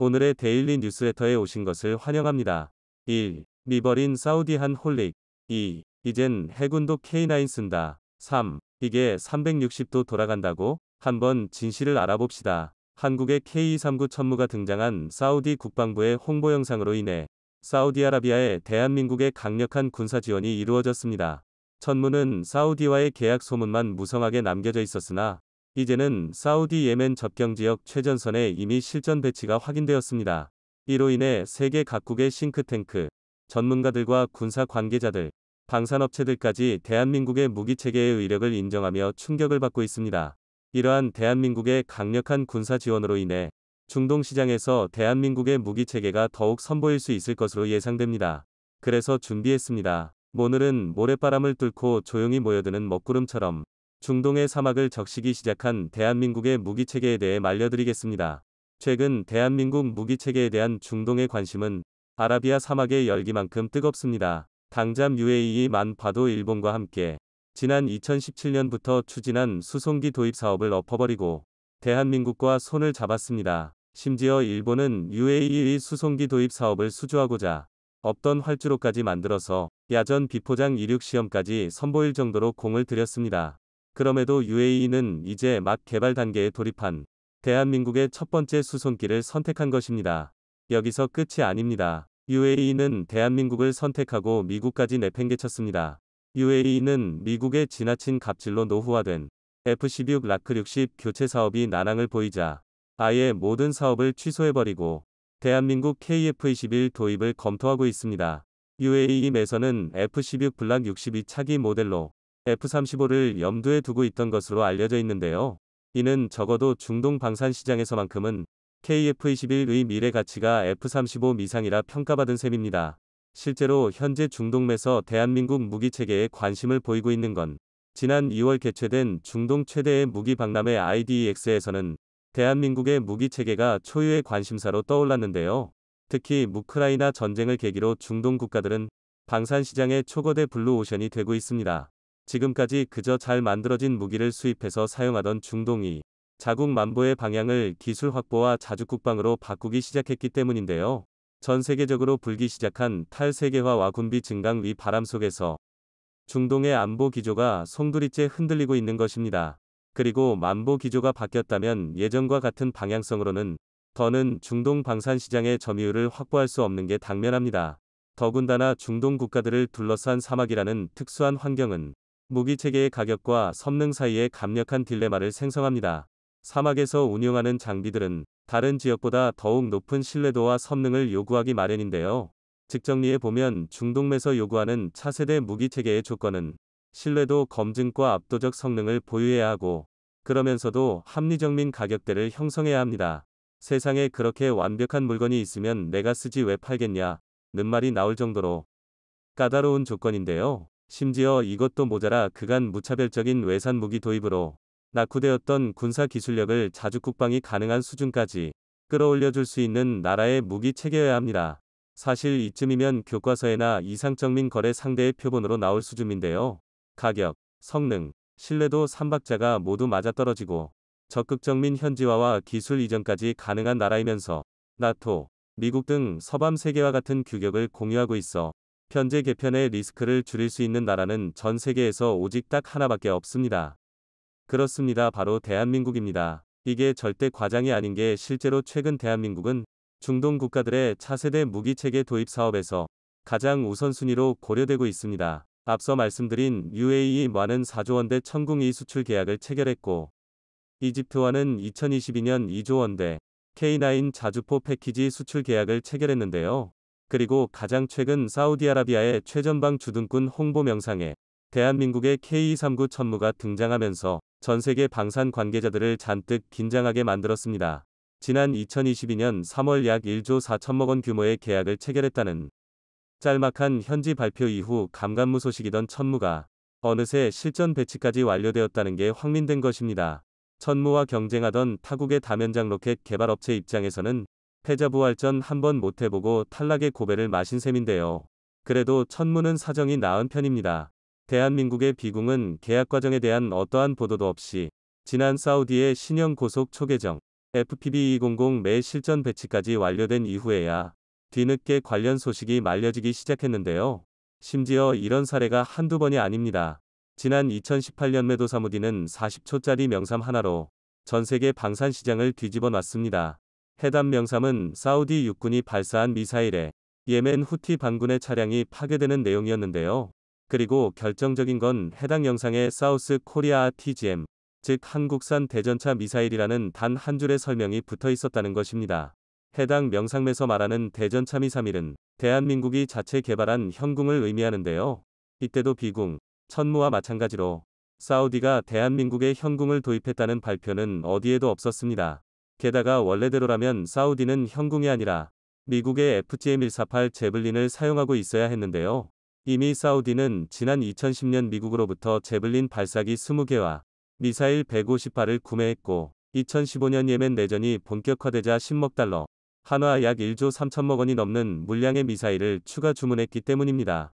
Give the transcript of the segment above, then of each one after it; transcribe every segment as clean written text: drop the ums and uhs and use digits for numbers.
오늘의 데일리 뉴스레터에 오신 것을 환영합니다. 1. 리버린 사우디한 홀릭. 2. 이젠 해군도 K9 쓴다. 3. 이게 360도 돌아간다고? 한번 진실을 알아봅시다. 한국의 K239 천무가 등장한 사우디 국방부의 홍보 영상으로 인해 사우디아라비아에 대한민국의 강력한 군사 지원이 이루어졌습니다. 천무는 사우디와의 계약 소문만 무성하게 남겨져 있었으나 이제는 사우디 예멘 접경지역 최전선에 이미 실전 배치가 확인되었습니다. 이로 인해 세계 각국의 싱크탱크, 전문가들과 군사 관계자들, 방산업체들까지 대한민국의 무기체계의 의력을 인정하며 충격을 받고 있습니다. 이러한 대한민국의 강력한 군사 지원으로 인해 중동 시장에서 대한민국의 무기체계가 더욱 선보일 수 있을 것으로 예상됩니다. 그래서 준비했습니다. 오늘은 모래바람을 뚫고 조용히 모여드는 먹구름처럼 중동의 사막을 적시기 시작한 대한민국의 무기체계에 대해 말려드리겠습니다. 최근 대한민국 무기체계에 대한 중동의 관심은 아라비아 사막의 열기만큼 뜨겁습니다. 당장 UAE만 봐도 일본과 함께 지난 2017년부터 추진한 수송기 도입 사업을 엎어버리고 대한민국과 손을 잡았습니다. 심지어 일본은 UAE의 수송기 도입 사업을 수주하고자 없던 활주로까지 만들어서 야전 비포장 이륙 시험까지 선보일 정도로 공을 들였습니다. 그럼에도 UAE는 이제 막 개발 단계에 돌입한 대한민국의 첫 번째 수송기를 선택한 것입니다. 여기서 끝이 아닙니다. UAE는 대한민국을 선택하고 미국까지 내팽개쳤습니다. UAE는 미국의 지나친 갑질로 노후화된 F-16 라크 60 교체 사업이 난항을 보이자 아예 모든 사업을 취소해버리고 대한민국 KF-21 도입을 검토하고 있습니다. UAE 내에서는 F-16 블락 62 차기 모델로 F-35를 염두에 두고 있던 것으로 알려져 있는데요. 이는 적어도 중동 방산 시장에서만큼은 KF-21의 미래 가치가 F-35 미상이라 평가받은 셈입니다. 실제로 현재 중동 내에서 대한민국 무기체계에 관심을 보이고 있는 건 지난 2월 개최된 중동 최대의 무기 박람회 IDEX에서는 대한민국의 무기체계가 초유의 관심사로 떠올랐는데요. 특히 우크라이나 전쟁을 계기로 중동 국가들은 방산시장의 초거대 블루오션이 되고 있습니다. 지금까지 그저 잘 만들어진 무기를 수입해서 사용하던 중동이 자국 만보의 방향을 기술 확보와 자주국방으로 바꾸기 시작했기 때문인데요. 전 세계적으로 불기 시작한 탈세계화와 군비 증강 위 바람 속에서 중동의 안보 기조가 송두리째 흔들리고 있는 것입니다. 그리고 만보 기조가 바뀌었다면 예전과 같은 방향성으로는 더는 중동 방산 시장의 점유율을 확보할 수 없는 게 당면합니다. 더군다나 중동 국가들을 둘러싼 사막이라는 특수한 환경은 무기체계의 가격과 성능 사이에 강력한 딜레마를 생성합니다. 사막에서 운용하는 장비들은 다른 지역보다 더욱 높은 신뢰도와 성능을 요구하기 마련인데요. 즉 정리해보면 중동 내에서 요구하는 차세대 무기체계의 조건은 신뢰도 검증과 압도적 성능을 보유해야 하고 그러면서도 합리적 가격대를 형성해야 합니다. 세상에 그렇게 완벽한 물건이 있으면 내가 쓰지 왜 팔겠냐 는 말이 나올 정도로 까다로운 조건인데요. 심지어 이것도 모자라 그간 무차별적인 외산 무기 도입으로 낙후되었던 군사 기술력을 자주국방이 가능한 수준까지 끌어올려줄 수 있는 나라의 무기 체계여야 합니다. 사실 이쯤이면 교과서에나 이상적 거래 상대의 표본으로 나올 수준인데요. 가격, 성능, 신뢰도 3박자가 모두 맞아떨어지고 적극적 현지화와 기술 이전까지 가능한 나라이면서 나토, 미국 등 서방 세계와 같은 규격을 공유하고 있어 현재 개편의 리스크를 줄일 수 있는 나라는 전 세계에서 오직 딱 하나밖에 없습니다. 그렇습니다. 바로 대한민국입니다. 이게 절대 과장이 아닌 게 실제로 최근 대한민국은 중동 국가들의 차세대 무기체계 도입 사업에서 가장 우선순위로 고려되고 있습니다. 앞서 말씀드린 UAE와는 4조 원대 천궁2 수출 계약을 체결했고 이집트와는 2022년 2조 원대 K9 자주포 패키지 수출 계약을 체결했는데요. 그리고 가장 최근 사우디아라비아의 최전방 주둔군 홍보 명상에 대한민국의 K239 천무가 등장하면서 전세계 방산 관계자들을 잔뜩 긴장하게 만들었습니다. 지난 2022년 3월 약 1조 4천억 원 규모의 계약을 체결했다는 짤막한 현지 발표 이후 감감무소식이던 천무가 어느새 실전 배치까지 완료되었다는 게 확민된 것입니다. 천무와 경쟁하던 타국의 다면장 로켓 개발업체 입장에서는 패자부활전 한번 못해보고 탈락의 고배를 마신 셈인데요. 그래도 천무는 사정이 나은 편입니다. 대한민국의 비궁은 계약 과정에 대한 어떠한 보도도 없이 지난 사우디의 신형 고속 초계정 FPV-200 매 실전 배치까지 완료된 이후에야 뒤늦게 관련 소식이 말려지기 시작했는데요. 심지어 이런 사례가 한두 번이 아닙니다. 지난 2018년 메도사무디는 40초짜리 명삼 하나로 전 세계 방산 시장을 뒤집어 놨습니다. 해당 명삼은 사우디 육군이 발사한 미사일에 예멘 후티 반군의 차량이 파괴되는 내용이었는데요. 그리고 결정적인 건 해당 영상에 사우스 코리아 TGM, 즉 한국산 대전차 미사일이라는 단 한 줄의 설명이 붙어 있었다는 것입니다. 해당 명상에서 말하는 대전차 미사일은 대한민국이 자체 개발한 현궁을 의미하는데요. 이때도 비궁, 천무와 마찬가지로 사우디가 대한민국에 현궁을 도입했다는 발표는 어디에도 없었습니다. 게다가 원래대로라면 사우디는 현궁이 아니라 미국의 FGM-148 제블린을 사용하고 있어야 했는데요. 이미 사우디는 지난 2010년 미국으로부터 제블린 발사기 20개와 미사일 150발을 구매했고 2015년 예멘 내전이 본격화되자 10억 달러, 한화 약 1조 3천억 원이 넘는 물량의 미사일을 추가 주문했기 때문입니다.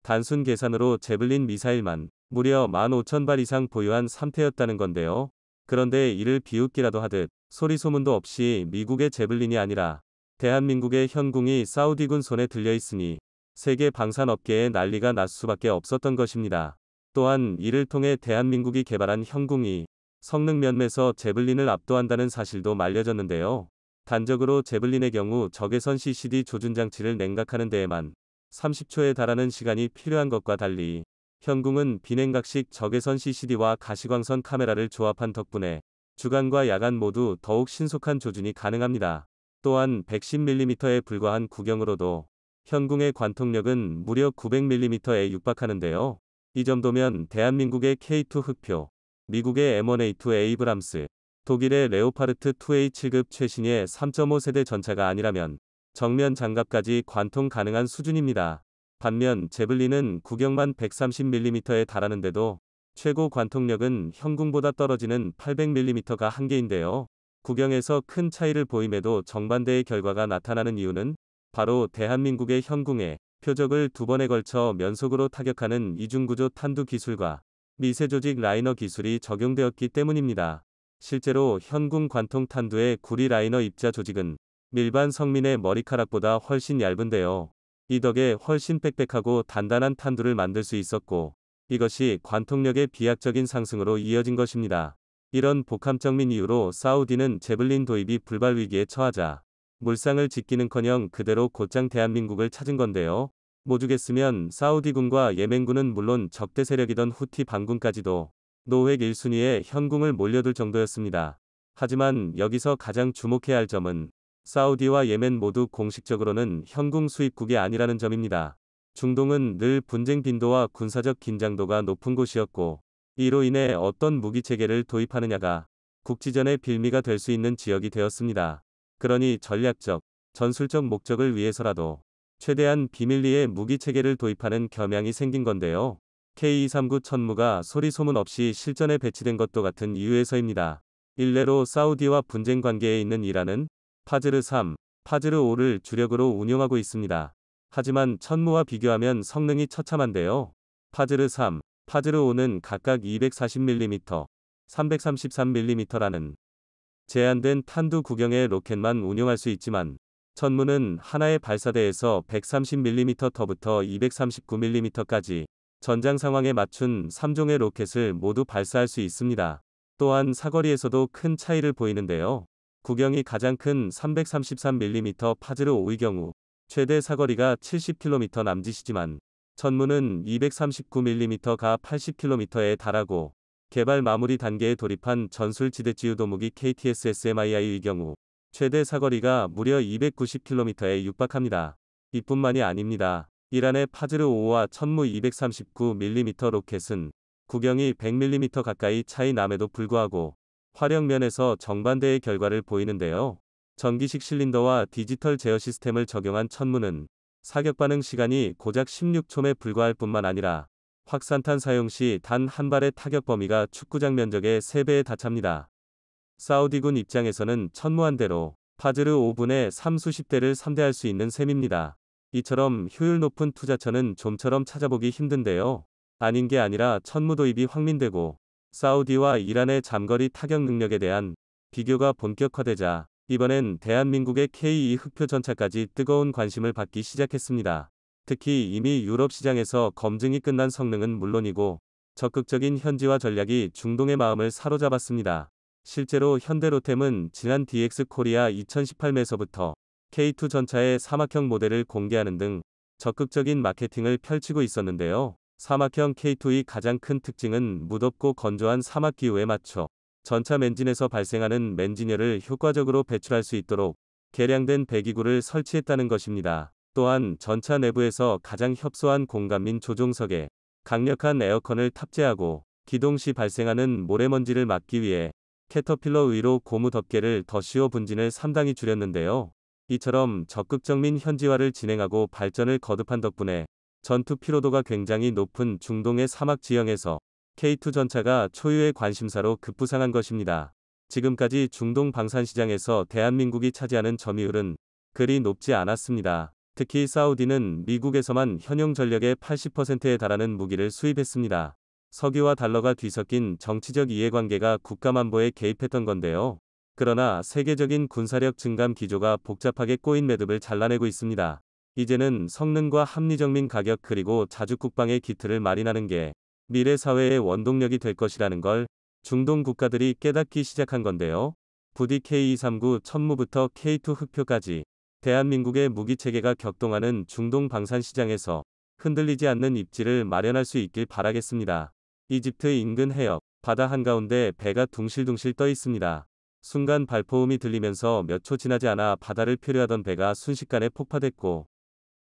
단순 계산으로 제블린 미사일만 무려 15,000발 이상 보유한 상태였다는 건데요. 그런데 이를 비웃기라도 하듯 소리소문도 없이 미국의 제블린이 아니라 대한민국의 현궁이 사우디군 손에 들려 있으니 세계 방산업계에 난리가 날 수밖에 없었던 것입니다. 또한 이를 통해 대한민국이 개발한 현궁이 성능 면에서 제블린을 압도한다는 사실도 말려졌는데요. 단적으로 제블린의 경우 적외선 CCD 조준 장치를 냉각하는 데에만 30초에 달하는 시간이 필요한 것과 달리 현궁은 비냉각식 적외선 CCD와 가시광선 카메라를 조합한 덕분에 주간과 야간 모두 더욱 신속한 조준이 가능합니다. 또한 110mm에 불과한 구경으로도 현궁의 관통력은 무려 900mm에 육박하는데요. 이 정도면 대한민국의 K2 흑표, 미국의 M1A2 에이브람스, 독일의 레오파르트 2A7급 최신의 3.5세대 전차가 아니라면 정면 장갑까지 관통 가능한 수준입니다. 반면 제블린은 구경만 130mm에 달하는데도 최고 관통력은 현궁보다 떨어지는 800mm가 한계인데요. 구경에서 큰 차이를 보임에도 정반대의 결과가 나타나는 이유는 바로 대한민국의 현궁에 표적을 두 번에 걸쳐 면속으로 타격하는 이중구조 탄두 기술과 미세조직 라이너 기술이 적용되었기 때문입니다. 실제로 현궁 관통 탄두의 구리 라이너 입자 조직은 일반 성민의 머리카락보다 훨씬 얇은데요. 이 덕에 훨씬 빽빽하고 단단한 탄두를 만들 수 있었고 이것이 관통력의 비약적인 상승으로 이어진 것입니다. 이런 복합적인 이유로 사우디는 제블린 도입이 불발 위기에 처하자 물상을 짓기는커녕 그대로 곧장 대한민국을 찾은 건데요. 모주겠으면 사우디군과 예멘군은 물론 적대 세력이던 후티 반군까지도 노획 1순위에 현궁을 몰려들 정도였습니다. 하지만 여기서 가장 주목해야 할 점은 사우디와 예멘 모두 공식적으로는 현궁 수입국이 아니라는 점입니다. 중동은 늘 분쟁 빈도와 군사적 긴장도가 높은 곳이었고 이로 인해 어떤 무기체계를 도입하느냐가 국지전의 빌미가 될 수 있는 지역이 되었습니다. 그러니 전략적, 전술적 목적을 위해서라도 최대한 비밀리에 무기체계를 도입하는 겸양이 생긴 건데요. K239 천무가 소리 소문 없이 실전에 배치된 것도 같은 이유에서입니다. 일례로 사우디와 분쟁 관계에 있는 이란은 파즈르 3, 파즈르 5를 주력으로 운용하고 있습니다. 하지만 천무와 비교하면 성능이 처참한데요. 파즈르 3, 파즈르 5는 각각 240mm, 333mm라는 제한된 탄두 구경의 로켓만 운용할 수 있지만 천무는 하나의 발사대에서 130mm부터 239mm까지 전장 상황에 맞춘 3종의 로켓을 모두 발사할 수 있습니다. 또한 사거리에서도 큰 차이를 보이는데요. 구경이 가장 큰 333mm 파즈르 5의 경우 최대 사거리가 70km 남짓이지만 천무는 239mm가 80km에 달하고 개발 마무리 단계에 돌입한 전술 지대지휘 도무기 KTS-SMII의 경우 최대 사거리가 무려 290km에 육박합니다. 이뿐만이 아닙니다. 이란의 파즈르 5와 천무 239mm 로켓은 구경이 100mm 가까이 차이 남에도 불구하고 화력면에서 정반대의 결과를 보이는데요. 전기식 실린더와 디지털 제어 시스템을 적용한 천무는 사격 반응 시간이 고작 16초에 불과할 뿐만 아니라 확산탄 사용 시 단 한 발의 타격 범위가 축구장 면적의 3배에 달합니다. 사우디군 입장에서는 천무 한 대로 파즈르 5분의 3수십 대를 상대할 수 있는 셈입니다. 이처럼 효율 높은 투자처는 좀처럼 찾아보기 힘든데요. 아닌 게 아니라 천무 도입이 확민되고 사우디와 이란의 장거리 타격 능력에 대한 비교가 본격화되자 이번엔 대한민국의 K2 흑표 전차까지 뜨거운 관심을 받기 시작했습니다. 특히 이미 유럽 시장에서 검증이 끝난 성능은 물론이고 적극적인 현지화 전략이 중동의 마음을 사로잡았습니다. 실제로 현대로템은 지난 DX 코리아 2018에서부터 K2 전차의 사막형 모델을 공개하는 등 적극적인 마케팅을 펼치고 있었는데요. 사막형 K2의 가장 큰 특징은 무덥고 건조한 사막 기후에 맞춰 전차 맨진에서 발생하는 맨진열을 효과적으로 배출할 수 있도록 개량된 배기구를 설치했다는 것입니다. 또한 전차 내부에서 가장 협소한 공간민 조종석에 강력한 에어컨을 탑재하고 기동 시 발생하는 모래먼지를 막기 위해 캐터필러 의로 고무 덮개를 더 씌워 분진을 상당히 줄였는데요. 이처럼 적극적인 현지화를 진행하고 발전을 거듭한 덕분에 전투 피로도가 굉장히 높은 중동의 사막 지형에서 K2 전차가 초유의 관심사로 급부상한 것입니다. 지금까지 중동 방산 시장에서 대한민국이 차지하는 점유율은 그리 높지 않았습니다. 특히 사우디는 미국에서만 현용 전력의 80%에 달하는 무기를 수입했습니다. 석유와 달러가 뒤섞인 정치적 이해관계가 국가만보에 개입했던 건데요. 그러나 세계적인 군사력 증감 기조가 복잡하게 꼬인 매듭을 잘라내고 있습니다. 이제는 성능과 합리적인 가격 그리고 자주 국방의 기틀을 마련하는 게 미래 사회의 원동력이 될 것이라는 걸 중동 국가들이 깨닫기 시작한 건데요. 부디 K239 천무부터 K2 흑표까지 대한민국의 무기체계가 격동하는 중동 방산 시장에서 흔들리지 않는 입지를 마련할 수 있길 바라겠습니다. 이집트 인근 해역, 바다 한가운데 배가 둥실둥실 떠 있습니다. 순간 발포음이 들리면서 몇 초 지나지 않아 바다를 표류하던 배가 순식간에 폭파됐고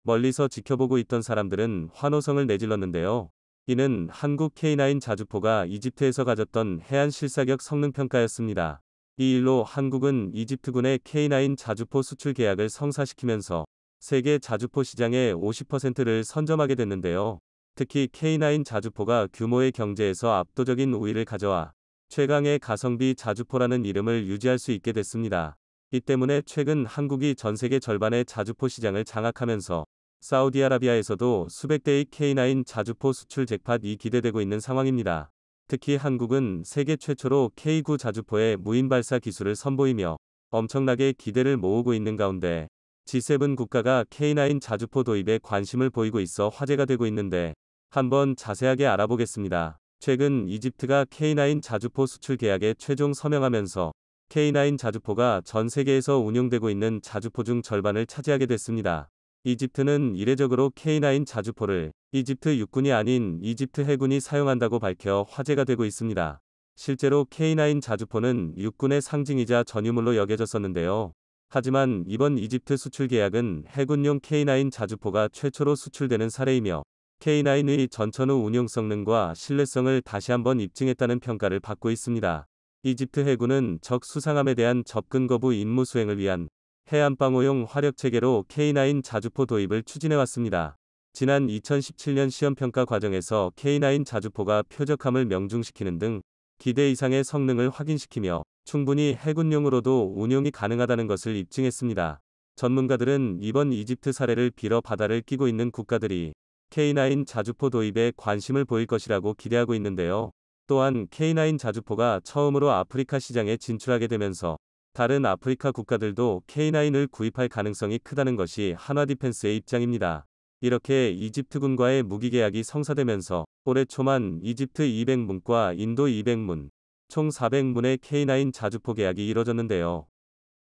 멀리서 지켜보고 있던 사람들은 환호성을 내질렀는데요. 이는 한국 K9 자주포가 이집트에서 가졌던 해안 실사격 성능 평가였습니다. 이 일로 한국은 이집트군의 K9 자주포 수출 계약을 성사시키면서 세계 자주포 시장의 50%를 선점하게 됐는데요. 특히 K9 자주포가 규모의 경제에서 압도적인 우위를 가져와 최강의 가성비 자주포라는 이름을 유지할 수 있게 됐습니다. 이 때문에 최근 한국이 전 세계 절반의 자주포 시장을 장악하면서 사우디아라비아에서도 수백 대의 K9 자주포 수출 잭팟이 기대되고 있는 상황입니다. 특히 한국은 세계 최초로 K9 자주포의 무인 발사 기술을 선보이며 엄청나게 기대를 모으고 있는 가운데 G7 국가가 K9 자주포 도입에 관심을 보이고 있어 화제가 되고 있는데 한번 자세하게 알아보겠습니다. 최근 이집트가 K9 자주포 수출 계약에 최종 서명하면서 K9 자주포가 전 세계에서 운용되고 있는 자주포 중 절반을 차지하게 됐습니다. 이집트는 이례적으로 K9 자주포를 이집트 육군이 아닌 이집트 해군이 사용한다고 밝혀 화제가 되고 있습니다. 실제로 K9 자주포는 육군의 상징이자 전유물로 여겨졌었는데요. 하지만 이번 이집트 수출 계약은 해군용 K9 자주포가 최초로 수출되는 사례이며 K9의 전천후 운용 성능과 신뢰성을 다시 한번 입증했다는 평가를 받고 있습니다. 이집트 해군은 적 수상함에 대한 접근 거부 임무 수행을 위한 해안방어용 화력체계로 K9 자주포 도입을 추진해왔습니다. 지난 2017년 시험평가 과정에서 K9 자주포가 표적함을 명중시키는 등 기대 이상의 성능을 확인시키며 충분히 해군용으로도 운용이 가능하다는 것을 입증했습니다. 전문가들은 이번 이집트 사례를 빌어 바다를 끼고 있는 국가들이 K9 자주포 도입에 관심을 보일 것이라고 기대하고 있는데요. 또한 K9 자주포가 처음으로 아프리카 시장에 진출하게 되면서 다른 아프리카 국가들도 K9을 구입할 가능성이 크다는 것이 한화디펜스의 입장입니다. 이렇게 이집트군과의 무기계약이 성사되면서 올해 초만 이집트 200문과 인도 200문, 총 400문의 K9 자주포 계약이 이뤄졌는데요.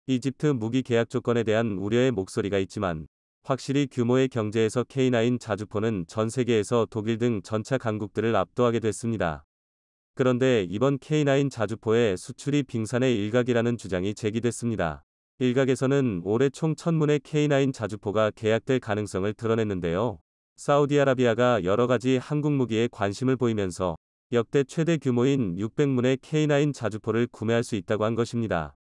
이집트 무기 계약 조건에 대한 우려의 목소리가 있지만 확실히 규모의 경제에서 K9 자주포는 전 세계에서 독일 등 전차 강국들을 압도하게 됐습니다. 그런데 이번 K9 자주포의 수출이 빙산의 일각이라는 주장이 제기됐습니다. 일각에서는 올해 총 1000문의 K9 자주포가 계약될 가능성을 드러냈는데요. 사우디아라비아가 여러가지 한국 무기에 관심을 보이면서 역대 최대 규모인 600문의 K9 자주포를 구매할 수 있다고 한 것입니다.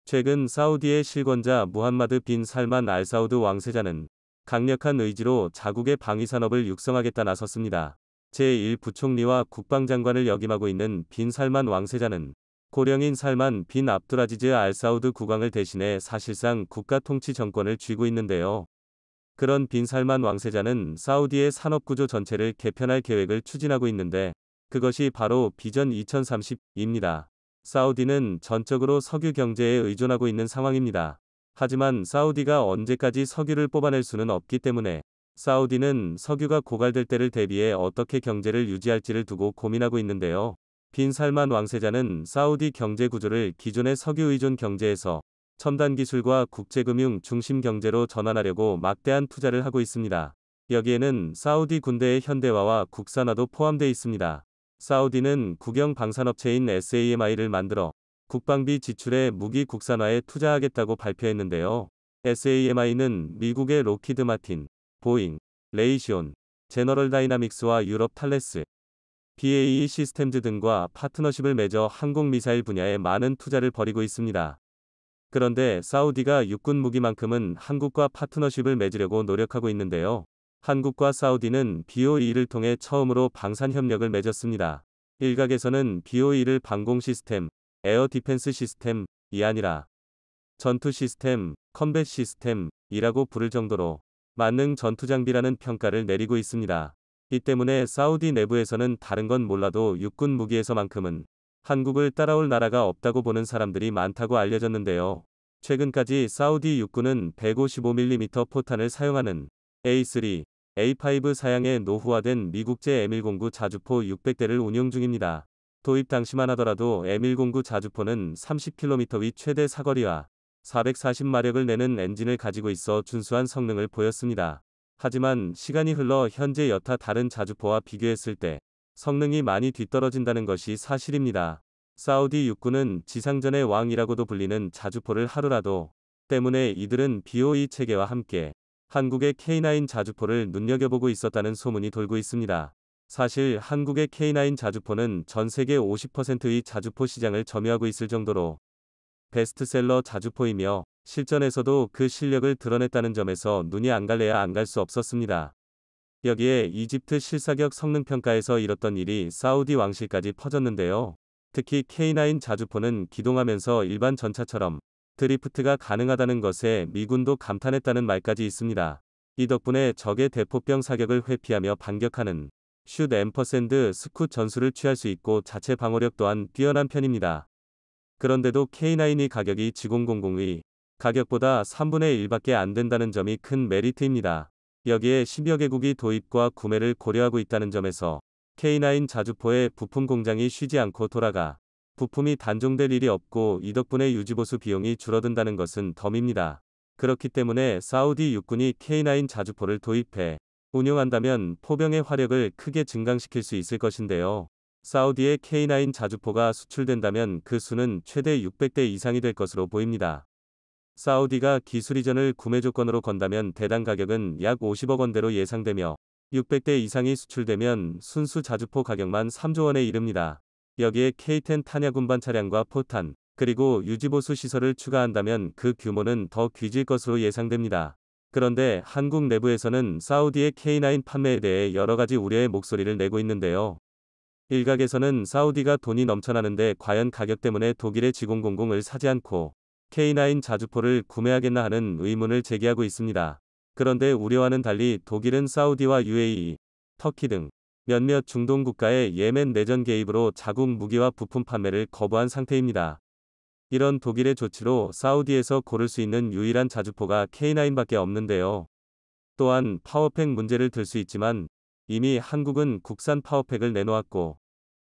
최근 사우디의 실권자 무함마드 빈 살만 알 사우드 왕세자는 강력한 의지로 자국의 방위산업을 육성하겠다 나섰습니다. 제1부총리와 국방장관을 역임하고 있는 빈 살만 왕세자는 고령인 살만 빈 압두라지즈 알 사우드 국왕을 대신해 사실상 국가 통치 정권을 쥐고 있는데요. 그런 빈 살만 왕세자는 사우디의 산업구조 전체를 개편할 계획을 추진하고 있는데 그것이 바로 비전 2030입니다. 사우디는 전적으로 석유 경제에 의존하고 있는 상황입니다. 하지만 사우디가 언제까지 석유를 뽑아낼 수는 없기 때문에 사우디는 석유가 고갈될 때를 대비해 어떻게 경제를 유지할지를 두고 고민하고 있는데요. 빈 살만 왕세자는 사우디 경제 구조를 기존의 석유 의존 경제에서 첨단 기술과 국제금융 중심 경제로 전환하려고 막대한 투자를 하고 있습니다. 여기에는 사우디 군대의 현대화와 국산화도 포함되어 있습니다. 사우디는 국영 방산업체인 SAMI를 만들어 국방비 지출에 무기 국산화에 투자하겠다고 발표했는데요. SAMI는 미국의 록히드 마틴, 보잉, 레이시온, 제너럴 다이나믹스와 유럽 탈레스, BAE 시스템즈 등과 파트너십을 맺어 항공 미사일 분야에 많은 투자를 벌이고 있습니다. 그런데 사우디가 육군 무기만큼은 한국과 파트너십을 맺으려고 노력하고 있는데요. 한국과 사우디는 BOE를 통해 처음으로 방산 협력을 맺었습니다. 일각에서는 BOE를 방공 시스템, 에어 디펜스 시스템이 아니라 전투 시스템, 컴뱃 시스템이라고 부를 정도로 만능 전투 장비라는 평가를 내리고 있습니다. 이 때문에 사우디 내부에서는 다른 건 몰라도 육군 무기에서만큼은 한국을 따라올 나라가 없다고 보는 사람들이 많다고 알려졌는데요. 최근까지 사우디 육군은 155mm 포탄을 사용하는 A3, A5 사양의 노후화된 미국제 M109 자주포 600대를 운용 중입니다. 도입 당시만 하더라도 M109 자주포는 30km 위 최대 사거리와 440마력을 내는 엔진을 가지고 있어 준수한 성능을 보였습니다. 하지만 시간이 흘러 현재 여타 다른 자주포와 비교했을 때 성능이 많이 뒤떨어진다는 것이 사실입니다. 사우디 육군은 지상전의 왕이라고도 불리는 자주포를 하루라도 때문에 이들은 BOE 체계와 함께 한국의 K9 자주포를 눈여겨보고 있었다는 소문이 돌고 있습니다. 사실 한국의 K9 자주포는 전 세계 50%의 자주포 시장을 점유하고 있을 정도로 베스트셀러 자주포이며 실전에서도 그 실력을 드러냈다는 점에서 눈이 안 갈래야 안 갈 수 없었습니다. 여기에 이집트 실사격 성능평가에서 이뤘던 일이 사우디 왕실까지 퍼졌는데요. 특히 K9 자주포는 기동하면서 일반 전차처럼 드리프트가 가능하다는 것에 미군도 감탄했다는 말까지 있습니다. 이 덕분에 적의 대포병 사격을 회피하며 반격하는 슛 앰퍼샌드 스쿠 전술을 취할 수 있고 자체 방어력 또한 뛰어난 편입니다. 그런데도 K9이 가격이 G000의 가격보다 3분의 1밖에 안 된다는 점이 큰 메리트입니다. 여기에 10여 개국이 도입과 구매를 고려하고 있다는 점에서 K9 자주포의 부품 공장이 쉬지 않고 돌아가 부품이 단종될 일이 없고 이 덕분에 유지보수 비용이 줄어든다는 것은 덤입니다. 그렇기 때문에 사우디 육군이 K9 자주포를 도입해 운용한다면 포병의 화력을 크게 증강시킬 수 있을 것인데요. 사우디의 K9 자주포가 수출된다면 그 수는 최대 600대 이상이 될 것으로 보입니다. 사우디가 기술 이전을 구매 조건으로 건다면 대당 가격은 약 50억 원대로 예상되며 600대 이상이 수출되면 순수 자주포 가격만 3조 원에 이릅니다. 여기에 K10 탄약 운반 차량과 포탄, 그리고 유지보수 시설을 추가한다면 그 규모는 더 귀질 것으로 예상됩니다. 그런데 한국 내부에서는 사우디의 K9 판매에 대해 여러 가지 우려의 목소리를 내고 있는데요. 일각에서는 사우디가 돈이 넘쳐나는데 과연 가격 때문에 독일의 G000을 사지 않고 K9 자주포를 구매하겠나 하는 의문을 제기하고 있습니다. 그런데 우려와는 달리 독일은 사우디와 UAE, 터키 등 몇몇 중동 국가의 예멘 내전 개입으로 자국 무기와 부품 판매를 거부한 상태입니다. 이런 독일의 조치로 사우디에서 고를 수 있는 유일한 자주포가 K9밖에 없는데요. 또한 파워팩 문제를 들 수 있지만 이미 한국은 국산 파워팩을 내놓았고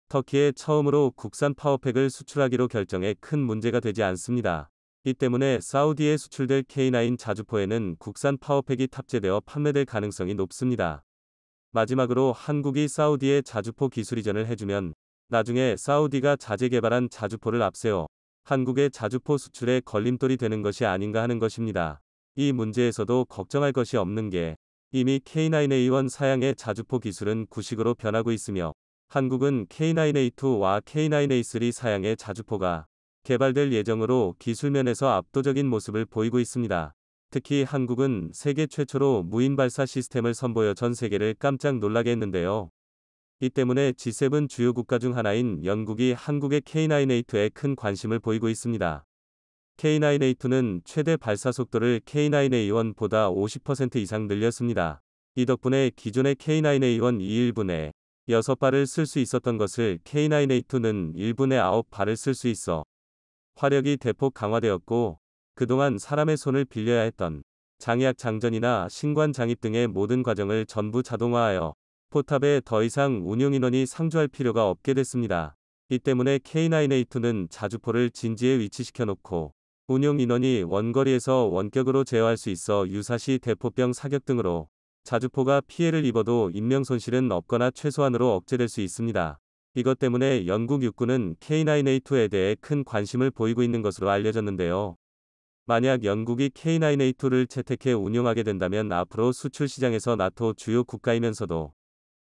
터키에 처음으로 국산 파워팩을 수출하기로 결정해 큰 문제가 되지 않습니다. 이 때문에 사우디에 수출될 K9 자주포에는 국산 파워팩이 탑재되어 판매될 가능성이 높습니다. 마지막으로 한국이 사우디에 자주포 기술 이전을 해주면 나중에 사우디가 자재 개발한 자주포를 앞세워 한국의 자주포 수출에 걸림돌이 되는 것이 아닌가 하는 것입니다. 이 문제에서도 걱정할 것이 없는 게 이미 K9A1 사양의 자주포 기술은 구식으로 변하고 있으며 한국은 K9A2와 K9A3 사양의 자주포가 개발될 예정으로 기술 면에서 압도적인 모습을 보이고 있습니다. 특히 한국은 세계 최초로 무인 발사 시스템을 선보여 전 세계를 깜짝 놀라게 했는데요. 이 때문에 G7 주요 국가 중 하나인 영국이 한국의 K9A2에 큰 관심을 보이고 있습니다. K9A2는 최대 발사 속도를 K9A1보다 50% 이상 늘렸습니다. 이 덕분에 기존의 K9A1 21분에 6발을 쓸 수 있었던 것을 K9A2는 1분에 9발을 쓸 수 있어 화력이 대폭 강화되었고, 그동안 사람의 손을 빌려야 했던 장약 장전이나 신관 장입 등의 모든 과정을 전부 자동화하여 포탑에 더 이상 운용 인원이 상주할 필요가 없게 됐습니다. 이 때문에 K9A2는 자주포를 진지에 위치시켜 놓고 운용 인원이 원거리에서 원격으로 제어할 수 있어 유사시 대포병 사격 등으로 자주포가 피해를 입어도 인명 손실은 없거나 최소한으로 억제될 수 있습니다. 이것 때문에 영국 육군은 K9A2에 대해 큰 관심을 보이고 있는 것으로 알려졌는데요. 만약 영국이 K9A2를 채택해 운용하게 된다면 앞으로 수출 시장에서 나토 주요 국가이면서도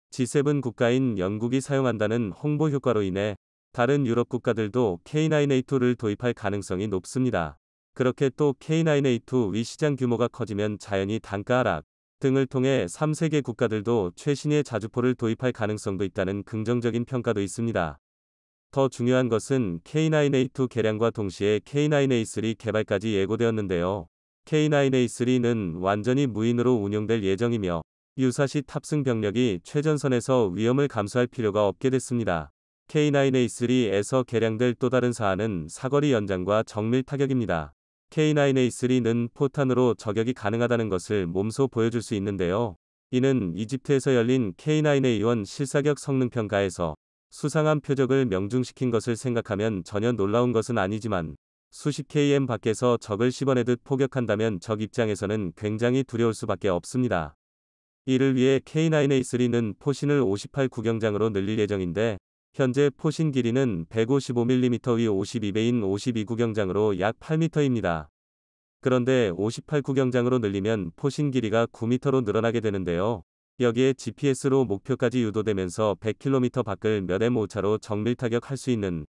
G7 국가인 영국이 사용한다는 홍보 효과로 인해 다른 유럽 국가들도 K9A2를 도입할 가능성이 높습니다. 그렇게 또 K9A2 위 시장 규모가 커지면 자연히 단가 하락 등을 통해 3세계 국가들도 최신의 자주포를 도입할 가능성도 있다는 긍정적인 평가도 있습니다. 더 중요한 것은 K9A2 개량과 동시에 K9A3 개발까지 예고되었는데요. K9A3는 완전히 무인으로 운용될 예정이며 유사시 탑승 병력이 최전선에서 위험을 감수할 필요가 없게 됐습니다. K9A3에서 개량될 또 다른 사안은 사거리 연장과 정밀 타격입니다. K9A3는 포탄으로 저격이 가능하다는 것을 몸소 보여줄 수 있는데요. 이는 이집트에서 열린 K9A1 실사격 성능평가에서 수상한 표적을 명중시킨 것을 생각하면 전혀 놀라운 것은 아니지만 수십 km 밖에서 적을 씹어내듯 포격한다면 적 입장에서는 굉장히 두려울 수밖에 없습니다. 이를 위해 K9A3는 포신을 58 구경장으로 늘릴 예정인데 현재 포신 길이는 155mm 위 52배인 52 구경장으로 약 8m입니다. 그런데 58 구경장으로 늘리면 포신 길이가 9m로 늘어나게 되는데요. 여기에 GPS로 목표까지 유도되면서 100km 밖을 몇 M 오차로 정밀 타격할 수 있는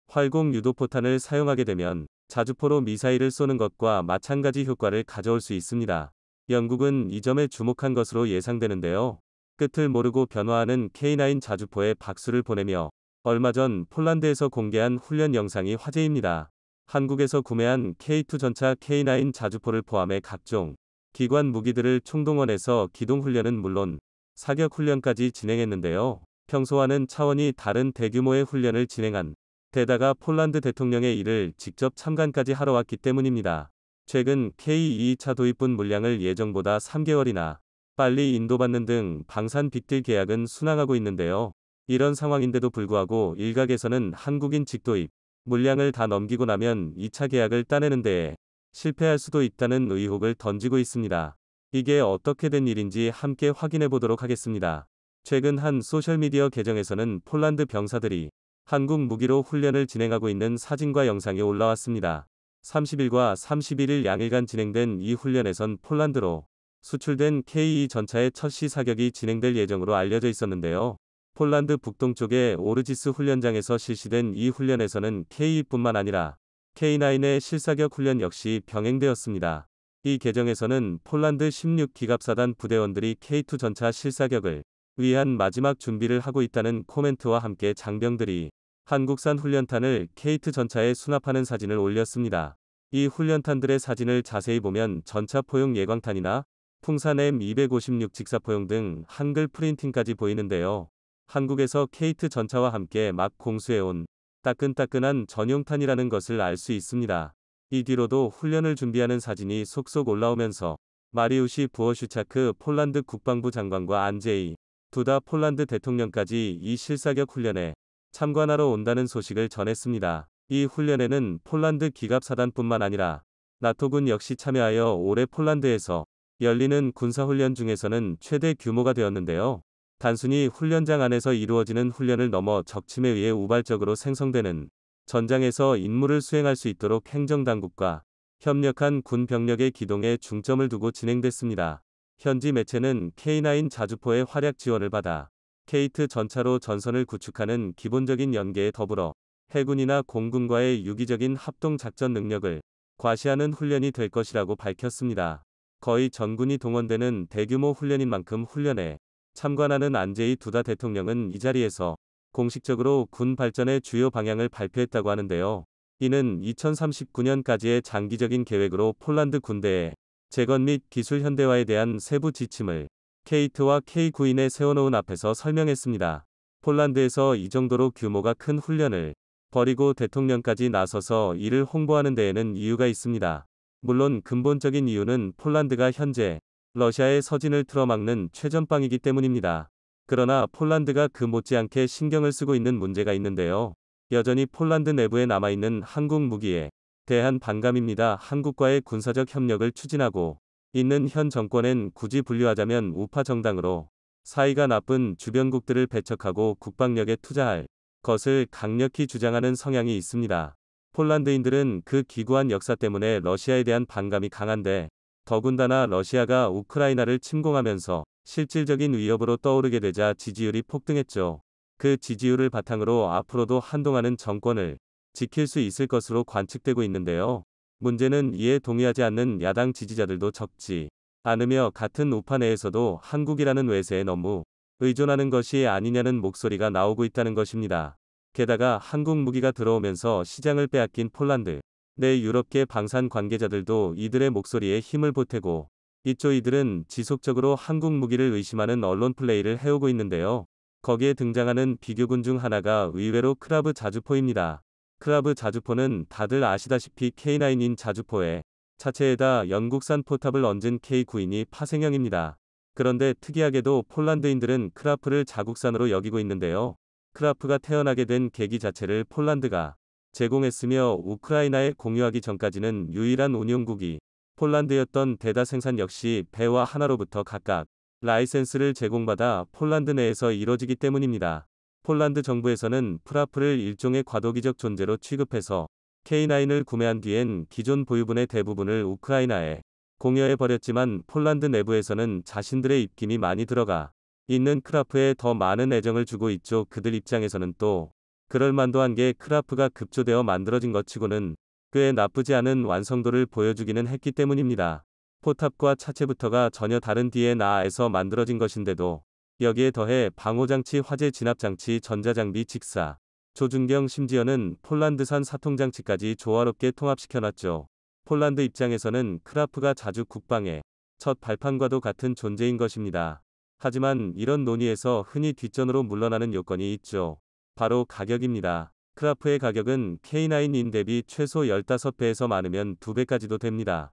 활공 유도포탄을 사용하게 되면 자주포로 미사일을 쏘는 것과 마찬가지 효과를 가져올 수 있습니다. 영국은 이 점에 주목한 것으로 예상되는데요. 끝을 모르고 변화하는 K9 자주포에 박수를 보내며 얼마 전 폴란드에서 공개한 훈련 영상이 화제입니다. 한국에서 구매한 K2 전차 K9 자주포를 포함해 각종 기관 무기들을 총동원해서 기동훈련은 물론 사격훈련까지 진행했는데요. 평소와는 차원이 다른 대규모의 훈련을 진행한 데다가 폴란드 대통령의 이를 직접 참관까지 하러 왔기 때문입니다. 최근 K2차 도입분 물량을 예정보다 3개월이나 빨리 인도받는 등 방산 빅딜 계약은 순항하고 있는데요. 이런 상황인데도 불구하고 일각에서는 한국인 직도입 물량을 다 넘기고 나면 2차 계약을 따내는 데에 실패할 수도 있다는 의혹을 던지고 있습니다. 이게 어떻게 된 일인지 함께 확인해 보도록 하겠습니다. 최근 한 소셜미디어 계정에서는 폴란드 병사들이 한국 무기로 훈련을 진행하고 있는 사진과 영상이 올라왔습니다. 30일과 31일 양일간 진행된 이 훈련에선 폴란드로 수출된 K2 전차의 첫 시사격이 진행될 예정으로 알려져 있었는데요. 폴란드 북동쪽의 오르지스 훈련장에서 실시된 이 훈련에서는 K2뿐만 아니라 K9의 실사격 훈련 역시 병행되었습니다. 이 계정에서는 폴란드 16기갑사단 부대원들이 K2 전차 실사격을 위한 마지막 준비를 하고 있다는 코멘트와 함께 장병들이 한국산 훈련탄을 K2 전차에 수납하는 사진을 올렸습니다. 이 훈련탄들의 사진을 자세히 보면 전차 포용 예광탄이나 풍산 M256 직사포용 등 한글 프린팅까지 보이는데요. 한국에서 K2 전차와 함께 막 공수해온 따끈따끈한 전용탄이라는 것을 알 수 있습니다. 이 뒤로도 훈련을 준비하는 사진이 속속 올라오면서 마리우시 부어슈차크 폴란드 국방부 장관과 안제이 두다 폴란드 대통령까지 이 실사격 훈련에 참관하러 온다는 소식을 전했습니다. 이 훈련에는 폴란드 기갑사단뿐만 아니라 나토군 역시 참여하여 올해 폴란드에서 열리는 군사훈련 중에서는 최대 규모가 되었는데요. 단순히 훈련장 안에서 이루어지는 훈련을 넘어 적침에 의해 우발적으로 생성되는 전장에서 임무를 수행할 수 있도록 행정당국과 협력한 군 병력의 기동에 중점을 두고 진행됐습니다. 현지 매체는 K9 자주포의 활약 지원을 받아 K2 전차로 전선을 구축하는 기본적인 연계에 더불어 해군이나 공군과의 유기적인 합동 작전 능력을 과시하는 훈련이 될 것이라고 밝혔습니다. 거의 전군이 동원되는 대규모 훈련인 만큼 훈련에 참관하는 안제이 두다 대통령은 이 자리에서 공식적으로 군 발전의 주요 방향을 발표했다고 하는데요. 이는 2039년까지의 장기적인 계획으로 폴란드 군대의 재건 및 기술 현대화에 대한 세부 지침을 K2와 K9인의 세워놓은 앞에서 설명했습니다. 폴란드에서 이 정도로 규모가 큰 훈련을 벌이고 대통령까지 나서서 이를 홍보하는 데에는 이유가 있습니다. 물론 근본적인 이유는 폴란드가 현재 러시아의 서진을 틀어막는 최전방이기 때문입니다. 그러나 폴란드가 그 못지않게 신경을 쓰고 있는 문제가 있는데요. 여전히 폴란드 내부에 남아있는 한국 무기에 대한 반감입니다. 한국과의 군사적 협력을 추진하고 있는 현 정권엔 굳이 분류하자면 우파 정당으로 사이가 나쁜 주변국들을 배척하고 국방력에 투자할 것을 강력히 주장하는 성향이 있습니다. 폴란드인들은 그 기구한 역사 때문에 러시아에 대한 반감이 강한데 더군다나 러시아가 우크라이나를 침공하면서 실질적인 위협으로 떠오르게 되자 지지율이 폭등했죠. 그 지지율을 바탕으로 앞으로도 한동안은 정권을 지킬 수 있을 것으로 관측되고 있는데요. 문제는 이에 동의하지 않는 야당 지지자들도 적지 않으며 같은 우파 내에서도 한국이라는 외세에 너무 의존하는 것이 아니냐는 목소리가 나오고 있다는 것입니다. 게다가 한국 무기가 들어오면서 시장을 빼앗긴 폴란드 내 유럽계 방산 관계자들도 이들의 목소리에 힘을 보태고 있죠. 이들은 지속적으로 한국 무기를 의심하는 언론 플레이를 해오고 있는데요. 거기에 등장하는 비교군 중 하나가 의외로 크라브 자주포입니다. 크라브 자주포는 다들 아시다시피 K9인 자주포에 차체에다 영국산 포탑을 얹은 K9인이 파생형입니다. 그런데 특이하게도 폴란드인들은 크라프를 자국산으로 여기고 있는데요. 크라프가 태어나게 된 계기 자체를 폴란드가 제공했으며 우크라이나에 공유하기 전까지는 유일한 운용국이 폴란드였던 대다 생산 역시 배와 하나로부터 각각 라이센스를 제공받아 폴란드 내에서 이뤄지기 때문입니다. 폴란드 정부에서는 프라프를 일종의 과도기적 존재로 취급해서 K9을 구매한 뒤엔 기존 보유분의 대부분을 우크라이나에 공여해버렸지만 폴란드 내부에서는 자신들의 입김이 많이 들어가 있는 크라프에 더 많은 애정을 주고 있죠. 그들 입장에서는 또 그럴만도 한 게 크라프가 급조되어 만들어진 것 치고는 꽤 나쁘지 않은 완성도를 보여주기는 했기 때문입니다. 포탑과 차체부터가 전혀 다른 DNA에서 만들어진 것인데도 여기에 더해 방호장치, 화재 진압장치, 전자장비, 직사, 조준경, 심지어는 폴란드산 사통장치까지 조화롭게 통합시켜놨죠. 폴란드 입장에서는 크라프가 자주 국방의 첫 발판과도 같은 존재인 것입니다. 하지만 이런 논의에서 흔히 뒷전으로 물러나는 요건이 있죠. 바로 가격입니다. 크라프의 가격은 K9인 대비 최소 15배에서 많으면 2배까지도 됩니다.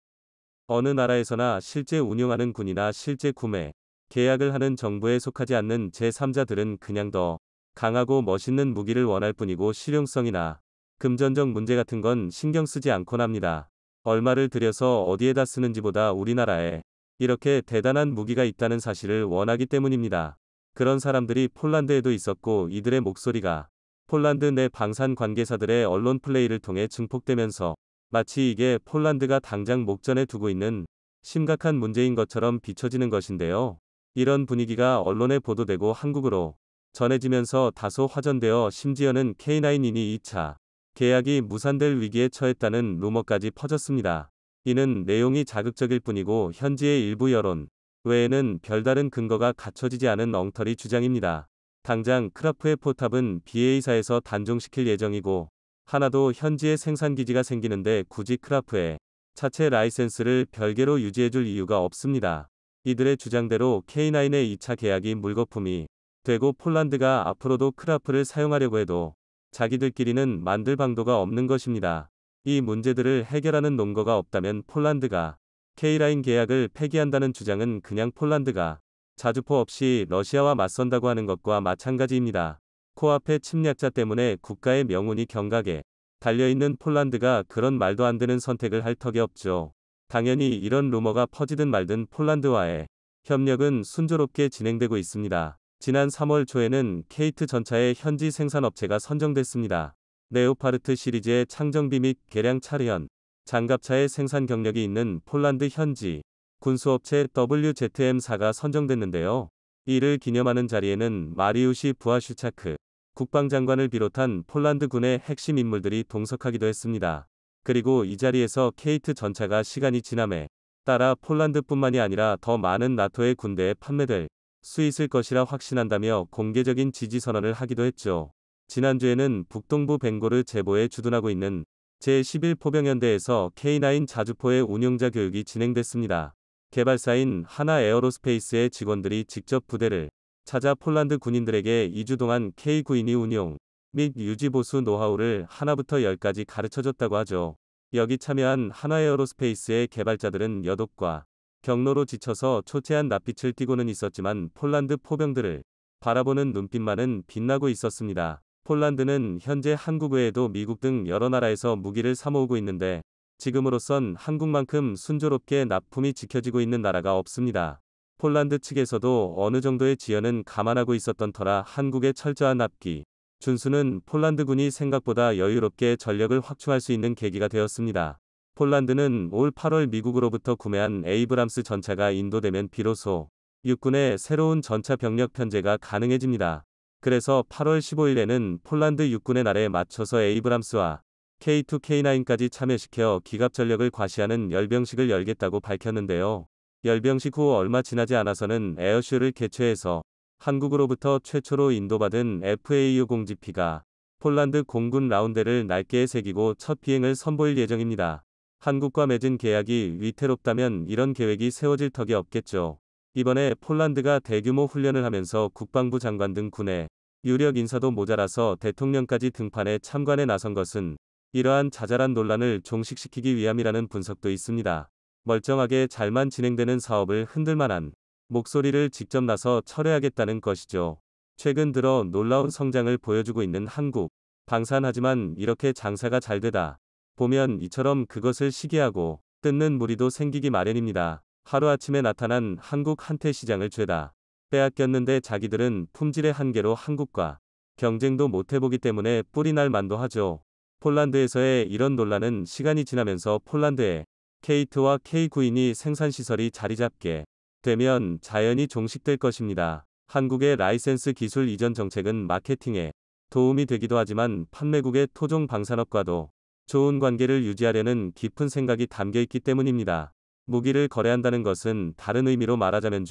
어느 나라에서나 실제 운용하는 군이나 실제 구매 계약을 하는 정부에 속하지 않는 제3자들은 그냥 더 강하고 멋있는 무기를 원할 뿐이고 실용성이나 금전적 문제 같은 건 신경 쓰지 않곤 합니다. 얼마를 들여서 어디에다 쓰는지보다 우리나라에 이렇게 대단한 무기가 있다는 사실을 원하기 때문입니다. 그런 사람들이 폴란드에도 있었고 이들의 목소리가 폴란드 내 방산 관계사들의 언론 플레이를 통해 증폭되면서 마치 이게 폴란드가 당장 목전에 두고 있는 심각한 문제인 것처럼 비춰지는 것인데요. 이런 분위기가 언론에 보도되고 한국으로 전해지면서 다소 화전되어 심지어는 K9인이 2차 계약이 무산될 위기에 처했다는 루머까지 퍼졌습니다. 이는 내용이 자극적일 뿐이고 현지의 일부 여론 외에는 별다른 근거가 갖춰지지 않은 엉터리 주장입니다. 당장 크라프의 포탑은 BA사에서 단종시킬 예정이고 하나도 현지에 생산기지가 생기는데 굳이 크라프의 차체 라이센스를 별개로 유지해줄 이유가 없습니다. 이들의 주장대로 K9의 2차 계약이 물거품이 되고 폴란드가 앞으로도 크라프를 사용하려고 해도 자기들끼리는 만들 방도가 없는 것입니다. 이 문제들을 해결하는 논거가 없다면 폴란드가 K9 계약을 폐기한다는 주장은 그냥 폴란드가 자주포 없이 러시아와 맞선다고 하는 것과 마찬가지입니다. 코앞의 침략자 때문에 국가의 명운이 경각에 달려있는 폴란드가 그런 말도 안 되는 선택을 할 턱이 없죠. 당연히 이런 루머가 퍼지든 말든 폴란드와의 협력은 순조롭게 진행되고 있습니다. 지난 3월 초에는 케이트 전차의 현지 생산업체가 선정됐습니다. 레오파르트 시리즈의 창정비 및 개량 차르현, 장갑차의 생산 경력이 있는 폴란드 현지 군수업체 WZM4가 선정됐는데요. 이를 기념하는 자리에는 마리우시 부하슈차크 국방장관을 비롯한 폴란드 군의 핵심 인물들이 동석하기도 했습니다. 그리고 이 자리에서 케이트 전차가 시간이 지남에 따라 폴란드뿐만이 아니라 더 많은 나토의 군대에 판매될 수 있을 것이라 확신한다며 공개적인 지지 선언을 하기도 했죠. 지난주에는 북동부 벵고르 제보에 주둔하고 있는 제11포병연대에서 K9 자주포의 운용자 교육이 진행됐습니다. 개발사인 하나 에어로스페이스의 직원들이 직접 부대를 찾아 폴란드 군인들에게 2주 동안 K9인이 운용 및 유지 보수 노하우를 하나부터 열까지 가르쳐줬다고 하죠. 여기 참여한 하나에어로스페이스의 개발자들은 여독과 경로로 지쳐서 초췌한 낯빛을 띠고는 있었지만 폴란드 포병들을 바라보는 눈빛만은 빛나고 있었습니다. 폴란드는 현재 한국 외에도 미국 등 여러 나라에서 무기를 사모으고 있는데 지금으로선 한국만큼 순조롭게 납품이 지켜지고 있는 나라가 없습니다. 폴란드 측에서도 어느 정도의 지연은 감안하고 있었던 터라 한국의 철저한 납기 준수는 폴란드군이 생각보다 여유롭게 전력을 확충할 수 있는 계기가 되었습니다. 폴란드는 올 8월 미국으로부터 구매한 에이브람스 전차가 인도되면 비로소 육군의 새로운 전차 병력 편제가 가능해집니다. 그래서 8월 15일에는 폴란드 육군의 날에 맞춰서 에이브람스와 K2, K9까지 참여시켜 기갑전력을 과시하는 열병식을 열겠다고 밝혔는데요. 열병식 후 얼마 지나지 않아서는 에어쇼를 개최해서 한국으로부터 최초로 인도받은 FAU 공지피가 폴란드 공군 라운드를 날개에 새기고 첫 비행을 선보일 예정입니다. 한국과 맺은 계약이 위태롭다면 이런 계획이 세워질 턱이 없겠죠. 이번에 폴란드가 대규모 훈련을 하면서 국방부 장관 등 군의 유력 인사도 모자라서 대통령까지 등판에 참관에 나선 것은 이러한 자잘한 논란을 종식시키기 위함이라는 분석도 있습니다. 멀쩡하게 잘만 진행되는 사업을 흔들만한 목소리를 직접 나서 철회하겠다는 것이죠. 최근 들어 놀라운 성장을 보여주고 있는 한국. 방산하지만 이렇게 장사가 잘 되다 보면 이처럼 그것을 시기하고 뜯는 무리도 생기기 마련입니다. 하루아침에 나타난 한국 한태 시장을 죄다 빼앗겼는데 자기들은 품질의 한계로 한국과 경쟁도 못해보기 때문에 뿔이 날 만도 하죠. 폴란드에서의 이런 논란은 시간이 지나면서 폴란드의 K2와 K9인이 생산시설이 자리잡게 되면 자연히 종식될 것입니다. 한국의 라이센스 기술 이전 정책은 마케팅에 도움이 되기도 하지만 판매국의 토종 방산업과도 좋은 관계를 유지하려는 깊은 생각이 담겨 있기 때문입니다. 무기를 거래한다는 것은 다른 의미로 말하자면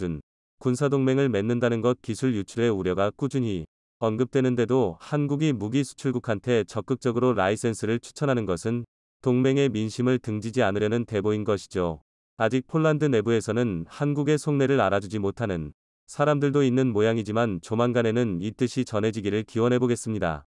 군사동맹을 맺는다는 것 기술 유출의 우려가 꾸준히 언급되는데도 한국이 무기 수출국한테 적극적으로 라이센스를 추천하는 것은 동맹의 민심을 등지지 않으려는 대보인 것이죠. 아직 폴란드 내부에서는 한국의 속내를 알아주지 못하는 사람들도 있는 모양이지만 조만간에는 이 뜻이 전해지기를 기원해보겠습니다.